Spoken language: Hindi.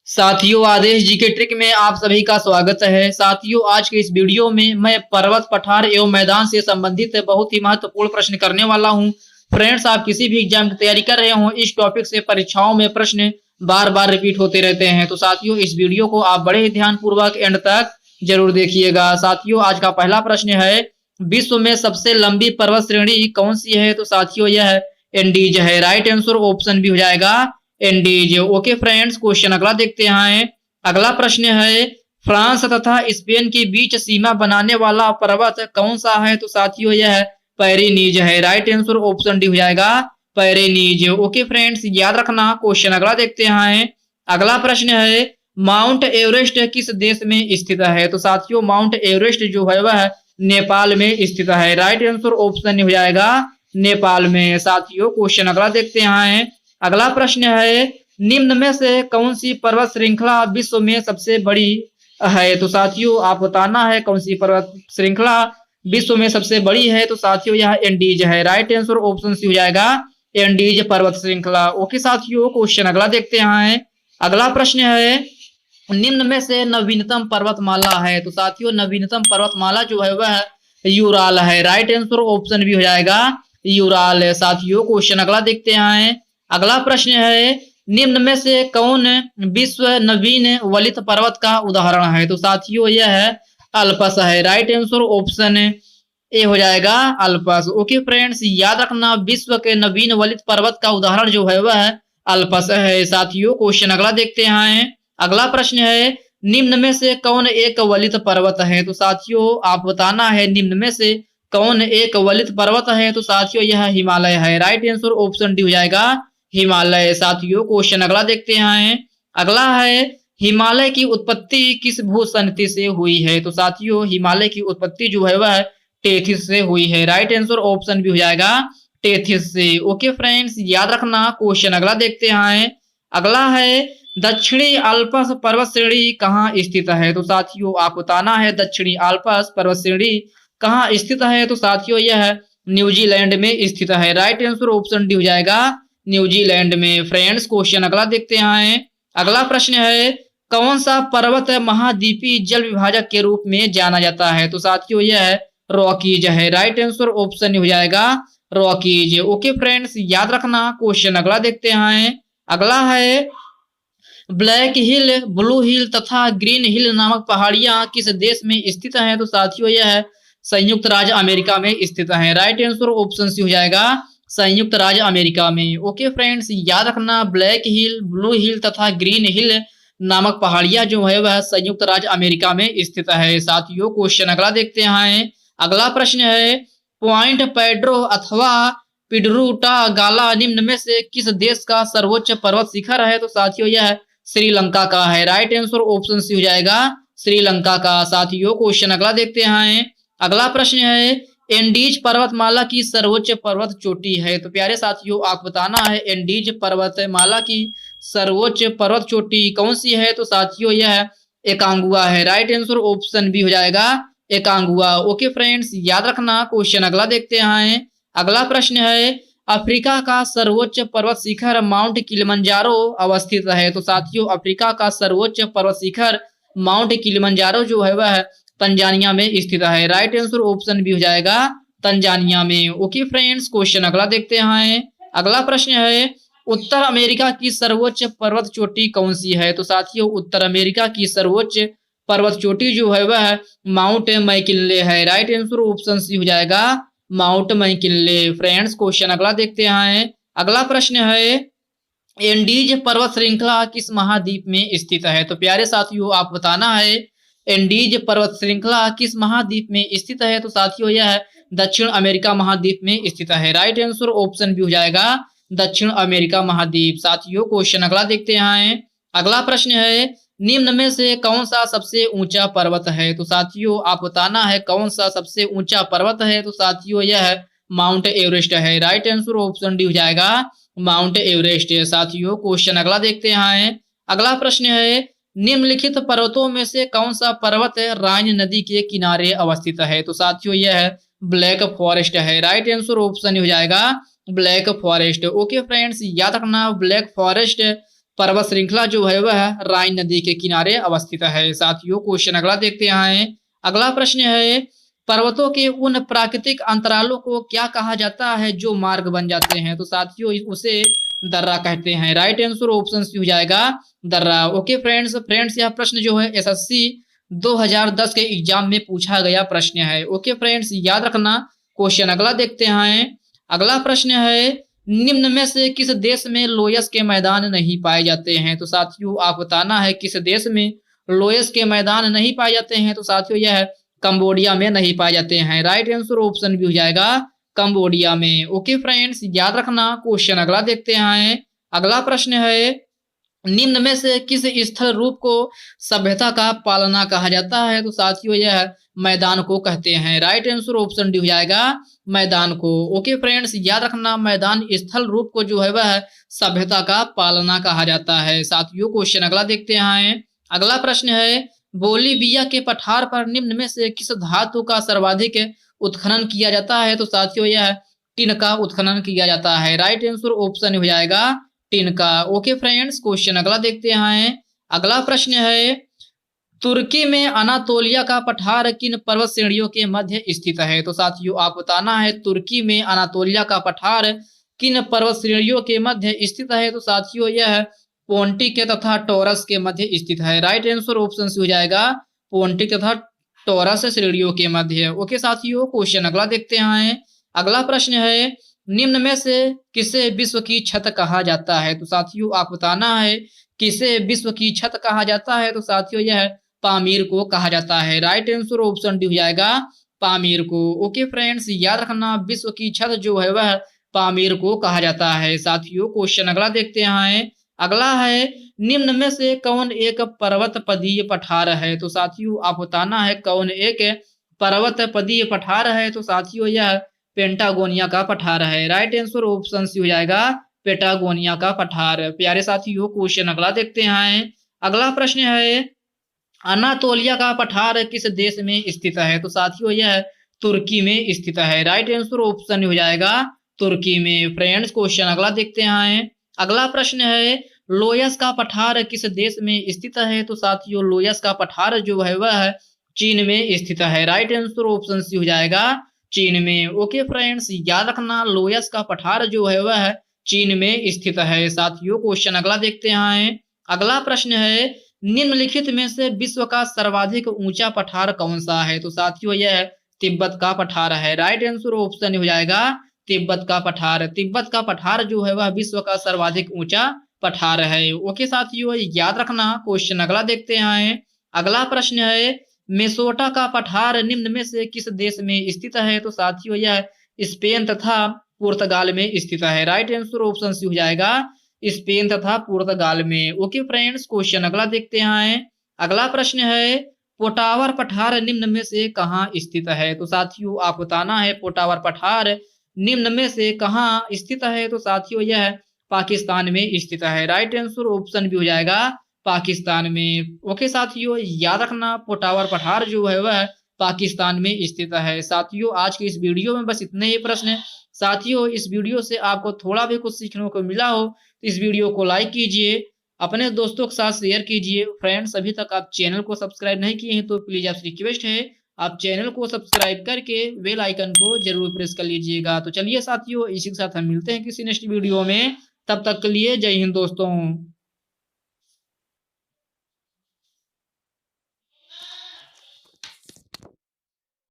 साथियों, आदेश जी के ट्रिक में आप सभी का स्वागत है। साथियों, आज के इस वीडियो में मैं पर्वत, पठार एवं मैदान से संबंधित बहुत ही महत्वपूर्ण प्रश्न करने वाला हूं। फ्रेंड्स, आप किसी भी एग्जाम की तैयारी कर रहे हो, इस टॉपिक से परीक्षाओं में प्रश्न बार बार रिपीट होते रहते हैं। तो साथियों, इस वीडियो को आप बड़े ही ध्यान पूर्वक एंड तक जरूर देखिएगा। साथियों, आज का पहला प्रश्न है, विश्व में सबसे लंबी पर्वत श्रेणी कौन सी है? तो साथियों, यह एंडीज है। राइट आंसर ऑप्शन भी हो जाएगा एंडीज। ओके फ्रेंड्स, क्वेश्चन अगला देखते हैं। अगला प्रश्न है, फ्रांस तथा स्पेन के बीच सीमा बनाने वाला पर्वत कौन सा है? तो साथियों, यह पैरेनीज है। राइट आंसर ऑप्शन डी हो जाएगा पैरेनीज। ओके फ्रेंड्स, याद रखना। क्वेश्चन अगला देखते हैं। अगला प्रश्न है, माउंट एवरेस्ट किस देश में स्थित है? तो साथियों, माउंट एवरेस्ट जो है वह नेपाल में स्थित है। राइट आंसर ऑप्शन हो जाएगा नेपाल में। साथियों, क्वेश्चन अगला देखते हैं। अगला प्रश्न है, निम्न में से कौन सी पर्वत श्रृंखला विश्व में सबसे बड़ी है? तो साथियों, आप बताना है कौन सी पर्वत श्रृंखला विश्व में सबसे बड़ी है। तो साथियों, यह एंडीज है। राइट आंसर ऑप्शन सी हो जाएगा एंडीज पर्वत श्रृंखला। ओके साथियों, क्वेश्चन अगला देखते हैं। अगला प्रश्न है, निम्न में से नवीनतम पर्वतमाला है? तो साथियों, नवीनतम पर्वतमाला जो है वह यूराल है। राइट आंसर ऑप्शन भी हो जाएगा यूराल है। साथियों, क्वेश्चन अगला देखते हैं। अगला प्रश्न है, निम्न में से कौन विश्व नवीन वलित पर्वत का उदाहरण है? तो साथियों, यह है अल्पस है। राइट आंसर ऑप्शन ए हो जाएगा अल्पस। ओके फ्रेंड्स, याद रखना, विश्व के नवीन वलित पर्वत का उदाहरण जो है वह अल्पस है। साथियों, क्वेश्चन अगला देखते हैं। अगला प्रश्न है, निम्न में से कौन एक वलित पर्वत है? तो साथियों, आप बताना है निम्न में से कौन एक वलित पर्वत है। तो साथियों, यह हिमालय है। राइट आंसर ऑप्शन डी हो जाएगा हिमालय। साथियों, क्वेश्चन अगला देखते हैं। अगला है, हिमालय की उत्पत्ति किस भूसंतति से हुई है? तो साथियों, हिमालय की उत्पत्ति जो है वह टेथिस से हुई है। राइट आंसर ऑप्शन भी हो जाएगा टेथिस से। ओके फ्रेंड्स, याद रखना। क्वेश्चन अगला देखते हैं। अगला है, दक्षिणी अल्पस पर्वत श्रेणी कहाँ स्थित है? तो साथियों, आप बताना है दक्षिणी अल्पस पर्वत श्रेणी कहाँ स्थित है। तो साथियों, यह न्यूजीलैंड में स्थित है। राइट आंसर ऑप्शन डी हो जाएगा न्यूजीलैंड में। फ्रेंड्स, क्वेश्चन अगला देखते हैं। अगला प्रश्न है, कौन सा पर्वत महाद्वीपीय जल विभाजक के रूप में जाना जाता है? तो साथियों, यह रॉकीज है। राइट आंसर ऑप्शन हो जाएगा रॉकीज। ओके फ्रेंड्स, याद रखना। क्वेश्चन अगला देखते हैं। अगला है, ब्लैक हिल, ब्लू हिल तथा ग्रीन हिल नामक पहाड़ियां किस देश में स्थित हैं? तो साथियों, यह संयुक्त राज्य अमेरिका में स्थित है। राइट आंसर ऑप्शन सी हो जाएगा संयुक्त राज्य अमेरिका में। ओके फ्रेंड्स, याद रखना, ब्लैक हिल, ब्लू हिल तथा ग्रीन हिल नामक पहाड़ियां जो है वह संयुक्त राज्य अमेरिका में स्थित है। साथियों, क्वेश्चन अगला देखते हैं। अगला प्रश्न है, पॉइंट पेड्रो अथवा पिड्रूटा गाला निम्न में से किस देश का सर्वोच्च पर्वत शिखर है? तो साथियों, यह श्रीलंका का है। राइट आंसर ऑप्शन सी हो जाएगा श्रीलंका का। साथियों, क्वेश्चन अगला देखते हैं। अगला प्रश्न है, एंडीज पर्वतमाला की सर्वोच्च पर्वत चोटी है? तो प्यारे साथियों, आप बताना है एंडीज पर्वतमाला की सर्वोच्च पर्वत चोटी कौन सी है? तो साथियों, यह एकांगुआ है। राइट आंसर ऑप्शन बी हो जाएगा एकांगुआ। ओके फ्रेंड्स, याद रखना। क्वेश्चन अगला देखते हैं। अगला प्रश्न है, अफ्रीका का सर्वोच्च पर्वत शिखर माउंट किलिमंजारो अवस्थित है? तो साथियों, अफ्रीका का सर्वोच्च पर्वत शिखर माउंट किलिमंजारो जो है वह तंजानिया में स्थित है। राइट आंसर ऑप्शन भी हो जाएगा तंजानिया में। ओके फ्रेंड्स, क्वेश्चन अगला देखते हैं। अगला प्रश्न है, उत्तर अमेरिका की सर्वोच्च पर्वत चोटी कौन सी है? तो साथियों, उत्तर अमेरिका की सर्वोच्च पर्वत चोटी जो है वह माउंट मैकिनले है। राइट आंसर ऑप्शन सी हो जाएगा माउंट मैकिनले। फ्रेंड्स, क्वेश्चन अगला देखते हैं। अगला प्रश्न है, एंडीज पर्वत श्रृंखला किस महाद्वीप में स्थित है? तो प्यारे साथियों, आप बताना है एंडीज पर्वत श्रृंखला किस महाद्वीप में स्थित है? तो साथियों, यह दक्षिण अमेरिका महाद्वीप में स्थित है। राइट आंसर ऑप्शन भी हो जाएगा दक्षिण अमेरिका महाद्वीप। साथियों, क्वेश्चन अगला देखते हैं। अगला प्रश्न है, निम्न में से कौन सा सबसे ऊंचा पर्वत है? तो साथियों, आप बताना है कौन सा सबसे ऊंचा पर्वत है? तो साथियों, यह माउंट एवरेस्ट है। राइट आंसर ऑप्शन डी हो जाएगा माउंट एवरेस्ट। साथियों, क्वेश्चन अगला देखते हैं। अगला प्रश्न है, निम्नलिखित पर्वतों में से कौन सा पर्वत राइन नदी के किनारे अवस्थित है? तो साथियों, यह ब्लैक फॉरेस्ट है। राइट आंसर ऑप्शन हो जाएगा ब्लैक फॉरेस्ट। ओके फ्रेंड्स, याद रखना, ब्लैक फॉरेस्ट पर्वत श्रृंखला जो है वह राइन नदी के किनारे अवस्थित है। साथियों क्वेश्चन अगला देखते हैं। अगला प्रश्न है, पर्वतों के उन प्राकृतिक अंतरालों को क्या कहा जाता है जो मार्ग बन जाते हैं? तो साथियों उसे दर्रा कहते हैं। राइट आंसर ऑप्शन सी हो जाएगा दर्रा। ओके फ्रेंड्स यह प्रश्न जो है एसएससी 2010 के एग्जाम में पूछा गया प्रश्न है। ओके फ्रेंड्स याद रखना। क्वेश्चन अगला देखते हैं। अगला प्रश्न है, निम्न में से किस देश में लोयस के मैदान नहीं पाए जाते हैं? तो साथियों आप बताना है किस देश में लोयस के मैदान नहीं पाए जाते हैं। तो साथियों यह कंबोडिया में नहीं पाए जाते हैं। राइट आंसर ऑप्शन भी हो जाएगा कंबोडिया में। ओके फ्रेंड्स याद रखना। क्वेश्चन अगला देखते हैं। अगला प्रश्न है, निम्न में से किस स्थल रूप को सभ्यता का पालना कहा जाता है? तो साथियों यह मैदान को कहते हैं। राइट आंसर ऑप्शन डी हो जाएगा मैदान को। ओके फ्रेंड्स याद रखना, मैदान स्थल रूप को जो है वह सभ्यता का पालना कहा जाता है। साथियों क्वेश्चन अगला देखते हैं। अगला प्रश्न है, बोलीविया के पठार पर निम्न में से किस धातु का सर्वाधिक उत्खनन किया जाता है? तो साथियों यह टिन का उत्खनन किया जाता है। राइट आंसर ऑप्शन हो जाएगा टिन का। ओके फ्रेंड्स क्वेश्चन अगला देखते हैं। अगला प्रश्न है, तुर्की में अनातोलिया का पठार किन पर्वत श्रेणियों के मध्य स्थित है? तो साथियों आप बताना है तुर्की में अनातोलिया का पठार किन पर्वत श्रेणियों के मध्य स्थित है? तो साथियों यह पोन्टिक तथा टॉरस के मध्य स्थित है। राइट आंसर ऑप्शन से हो जाएगा पोन्टिक तथा टॉरस श्रेणियों के मध्य। ओके साथियों क्वेश्चन अगला देखते हैं। अगला प्रश्न है, निम्न में से किसे विश्व की छत कहा जाता है? तो साथियों आप बताना है किसे विश्व की छत कहा जाता है? तो साथियों यह पामीर को कहा जाता है। राइट आंसर ऑप्शन डी हो जाएगा पामीर को। ओके फ्रेंड्स याद रखना, विश्व की छत जो है वह पामीर को कहा जाता है। साथियों क्वेश्चन अगला देखते हैं। अगला है, निम्न में से कौन एक पर्वत पदीय पठार है? तो साथियों आप बताना है कौन एक पर्वत पदीय पठार है? तो साथियों यह पेंटागोनिया का पठार है। राइट आंसर ऑप्शन सी हो जाएगा पेटागोनिया का पठार। प्यारे साथियों क्वेश्चन अगला देखते हैं। अगला प्रश्न है, अनातोलिया का पठार किस देश में स्थित है? तो साथियों यह तुर्की में स्थित है। राइट आंसर ऑप्शन हो जाएगा तुर्की में। फ्रेंड्स क्वेश्चन अगला देखते हैं। अगला प्रश्न है, लोयस का पठार किस देश में स्थित है? तो साथियों लोयस का पठार जो है वह चीन में स्थित है। राइट आंसर ऑप्शन सी हो जाएगा चीन में। ओके फ्रेंड्स याद रखना, लोयस का पठार जो है वह चीन में स्थित है। साथियों क्वेश्चन अगला देखते हैं। अगला प्रश्न है, निम्नलिखित में से विश्व का सर्वाधिक ऊंचा पठार कौन सा है? तो साथियों यह तिब्बत का पठार है। राइट आंसर ऑप्शन हो जाएगा तिब्बत का पठार। तिब्बत का पठार जो है वह विश्व का सर्वाधिक ऊंचा पठार है। ओके साथियों याद रखना। क्वेश्चन अगला देखते हैं। अगला प्रश्न है, मेसोटा का पठार निम्न में से किस देश में स्थित है? तो साथियों यह स्पेन तथा पुर्तगाल में स्थित है। राइट आंसर ऑप्शन सी हो जाएगा स्पेन तथा पुर्तगाल में। ओके फ्रेंड्स क्वेश्चन अगला देखते हैं। अगला प्रश्न है, पोटावर पठार निम्न में से कहाँ स्थित है? तो साथियों आप बताना है पोटावर पठार निम्न में से कहाँ स्थित है? तो साथियों यह पाकिस्तान में स्थित है। राइट आंसर ऑप्शन भी हो जाएगा पाकिस्तान में। ओके साथियों याद रखना, पोटावर पठार जो है वह पाकिस्तान में स्थित है। साथियों आज की इस वीडियो में बस इतने ही प्रश्न। साथियों इस वीडियो से आपको थोड़ा भी कुछ सीखने को मिला हो तो इस वीडियो को लाइक कीजिए, अपने दोस्तों के साथ शेयर कीजिए। फ्रेंड्स अभी तक आप चैनल को सब्सक्राइब नहीं किए हैं तो प्लीज आपसे रिक्वेस्ट है आप चैनल को सब्सक्राइब करके बेल आइकन को जरूर प्रेस कर लीजिएगा। तो चलिए साथियों इसी के साथ हम मिलते हैं किसी नेक्स्ट वीडियो में। तब तक के लिए जय हिंद दोस्तों।